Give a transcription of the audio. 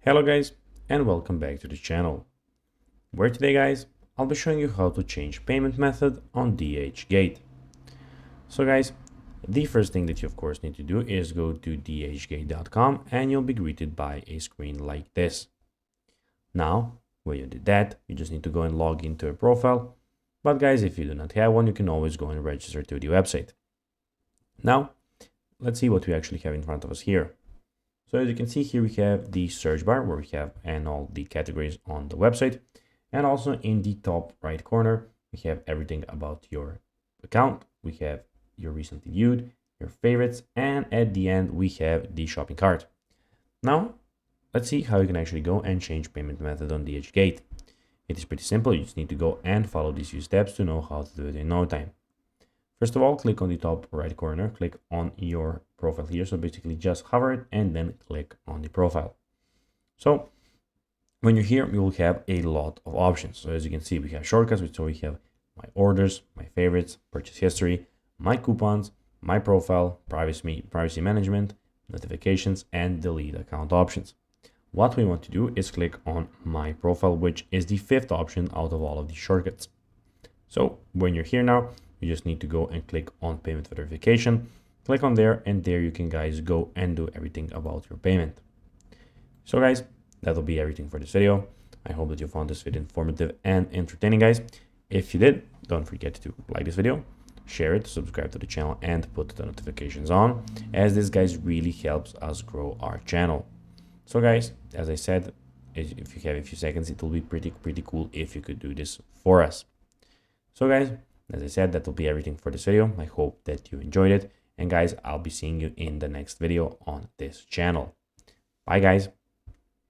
Hello guys, and welcome back to the channel, where today guys I'll be showing you how to change payment method on DHgate. So guys, the first thing that you of course need to do is go to DHgate.com and you'll be greeted by a screen like this. Now when you did that, you just need to go and log into a profile, but guys, if you do not have one, you can always go and register to the website. Now let's see what we actually have in front of us here. So as you can see here, we have the search bar where we have all the categories on the website. And also in the top right corner, we have everything about your account. We have your recently viewed, your favorites, and at the end, we have the shopping cart. Now, let's see how you can actually go and change payment method on DHgate. It is pretty simple. You just need to go and follow these few steps to know how to do it in no time. First of all, click on the top right corner, click on your profile here. So basically just hover it and then click on the profile. So when you're here, you will have a lot of options. So as you can see, we have shortcuts. So we have my orders, my favorites, purchase history, my coupons, my profile, privacy management, notifications, and delete account options. What we want to do is click on my profile, which is the fifth option out of all of these shortcuts. So when you're here now, you just need to go and click on payment verification, click on there, and there you can guys go and do everything about your payment. So guys, that'll be everything for this video. I hope that you found this video informative and entertaining, guys. If you did, don't forget to like this video, share it, subscribe to the channel, and put the notifications on, as this guys really helps us grow our channel. So guys, as I said, if you have a few seconds, it will be pretty cool if you could do this for us. So guys, as I said, that will be everything for this video. I hope that you enjoyed it. And guys, I'll be seeing you in the next video on this channel. Bye guys.